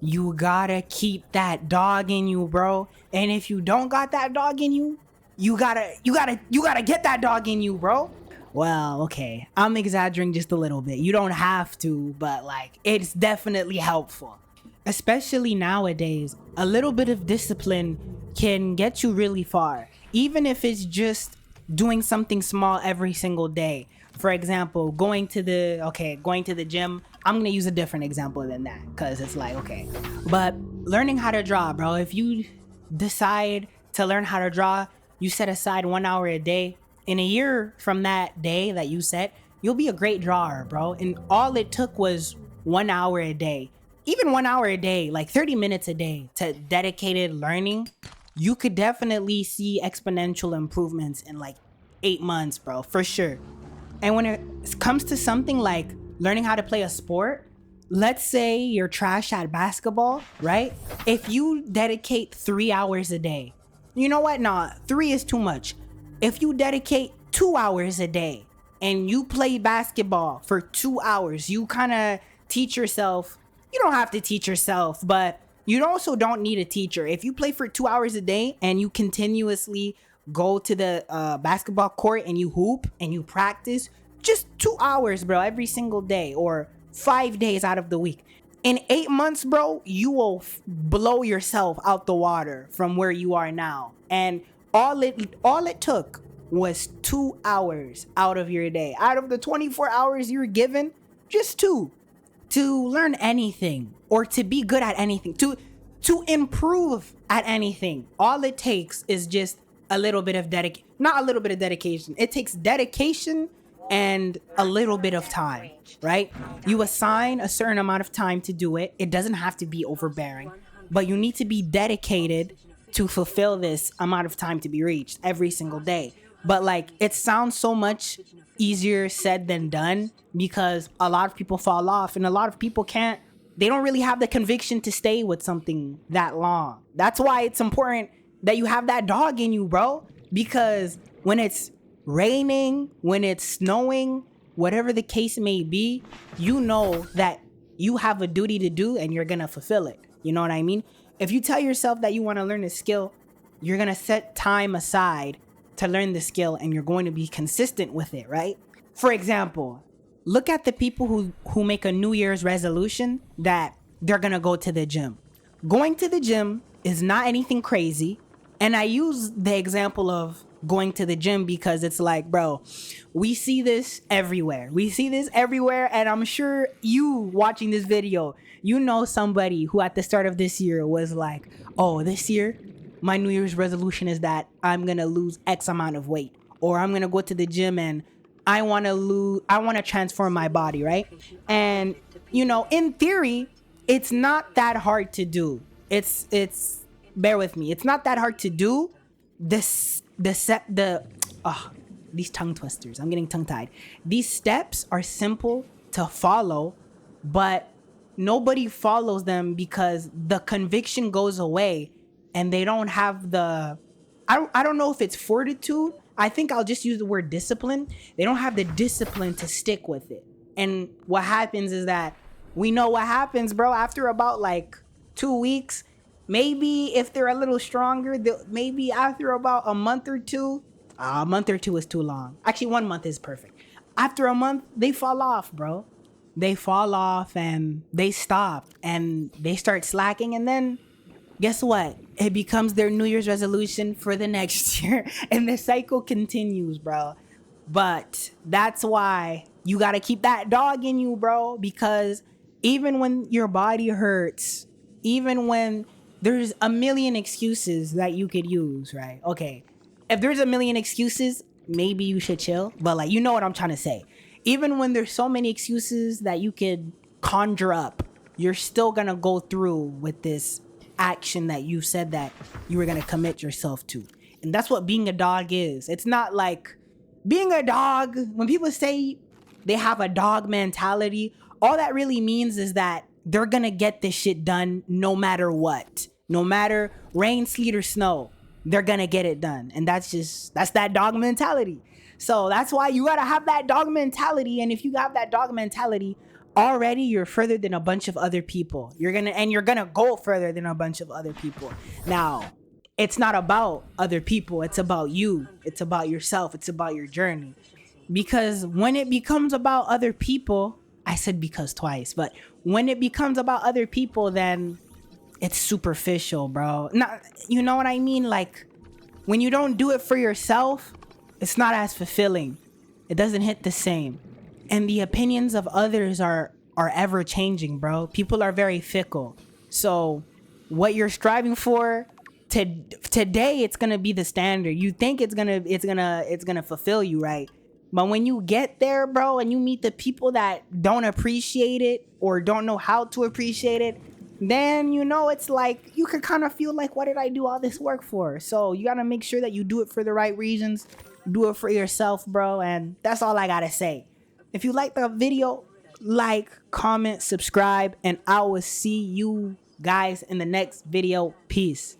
You gotta keep that dog in you, bro. And if you don't got that dog in you, you gotta get that dog in you, bro. Well, okay. I'm exaggerating just a little bit. You don't have to, but like it's definitely helpful. Especially nowadays, a little bit of discipline can get you really far. Even if it's just doing something small every single day. For example, going to the gym. I'm gonna use a different example than that because it's like okay, but learning how to draw, bro. If you decide to learn how to draw, you set aside 1 hour a day. In a year from that day that you set, you'll be a great drawer, bro. And all it took was 1 hour a day, even 1 hour a day, like 30 minutes a day to dedicated learning. You could definitely see exponential improvements in like 8 months, bro, for sure. And when it comes to something like learning how to play a sport, let's say you're trash at basketball, right? If you dedicate 3 hours a day, you know what? Nah, three is too much. If you dedicate 2 hours a day and you play basketball for 2 hours, you kind of teach yourself. You don't have to teach yourself, but you also don't need a teacher. If you play for 2 hours a day and you continuously go to the basketball court and you hoop and you practice just 2 hours, bro, every single day or 5 days out of the week. In 8 months, bro, you will blow yourself out the water from where you are now. And all it took was 2 hours out of your day. Out of the 24 hours you're given, just two to learn anything or to be good at anything, to improve at anything. All it takes is just a little bit of not a little bit of dedication. It takes dedication and a little bit of time, right? You assign a certain amount of time to do it. It doesn't have to be overbearing, but you need to be dedicated to fulfill this amount of time to be reached every single day. But like it sounds so much easier said than done because a lot of people fall off and a lot of people they don't really have the conviction to stay with something that long. That's why it's important that you have that dog in you, bro, because when it's raining, when it's snowing, whatever the case may be, you know that you have a duty to do and you're gonna fulfill it. You know what I mean? If you tell yourself that you want to learn a skill, you're gonna set time aside to learn the skill and you're going to be consistent with it, right? For example, look at the people who make a New Year's resolution that they're gonna go to the gym. Going to the gym is not anything crazy. And I use the example of going to the gym because it's like, bro, we see this everywhere. And I'm sure you watching this video, you know somebody who at the start of this year was like, oh, this year, my New Year's resolution is that I'm going to lose X amount of weight, or I'm going to go to the gym and I want to transform my body, right? And, in theory, it's not that hard to do. Bear with me. It's not that hard to do. These tongue twisters. I'm getting tongue tied. These steps are simple to follow, but nobody follows them because the conviction goes away and they don't have I don't know if it's fortitude. I think I'll just use the word discipline. They don't have the discipline to stick with it. And what happens is that we know what happens, bro. After about like 2 weeks, maybe if they're a little stronger, maybe after about a month or two is too long. Actually, 1 month is perfect. After a month, they fall off, bro. They fall off and they stop and they start slacking. And then guess what? It becomes their New Year's resolution for the next year. And the cycle continues, bro. But that's why you got to keep that dog in you, bro. Because even when your body hurts, even when there's a million excuses that you could use, right? Okay. If there's a million excuses, maybe you should chill. But like, you know what I'm trying to say. Even when there's so many excuses that you could conjure up, you're still going to go through with this action that you said that you were going to commit yourself to. And that's what being a dog is. It's not like being a dog. When people say they have a dog mentality, all that really means is that they're going to get this shit done no matter what. No matter rain, sleet, or snow, they're going to get it done. And that's that dog mentality. So that's why you got to have that dog mentality. And if you have that dog mentality, already you're further than a bunch of other people. You're gonna go further than a bunch of other people. Now, it's not about other people, it's about you. It's about yourself. It's about your journey. Because when it becomes about other people, I said because twice, but when it becomes about other people, then it's superficial, bro. Not, you know what I mean? Like, when you don't do it for yourself, it's not as fulfilling. It doesn't hit the same. And the opinions of others are ever changing, bro. People are very fickle. So what you're striving for today, it's gonna be the standard. You think it's gonna fulfill you, right? But when you get there, bro, and you meet the people that don't appreciate it or don't know how to appreciate it, then you know it's like you could kind of feel like, what did I do all this work for? So you gotta make sure that you do it for the right reasons. Do it for yourself, bro. And that's all I gotta say. If you like the video, like, comment, subscribe, and I will see you guys in the next video. Peace.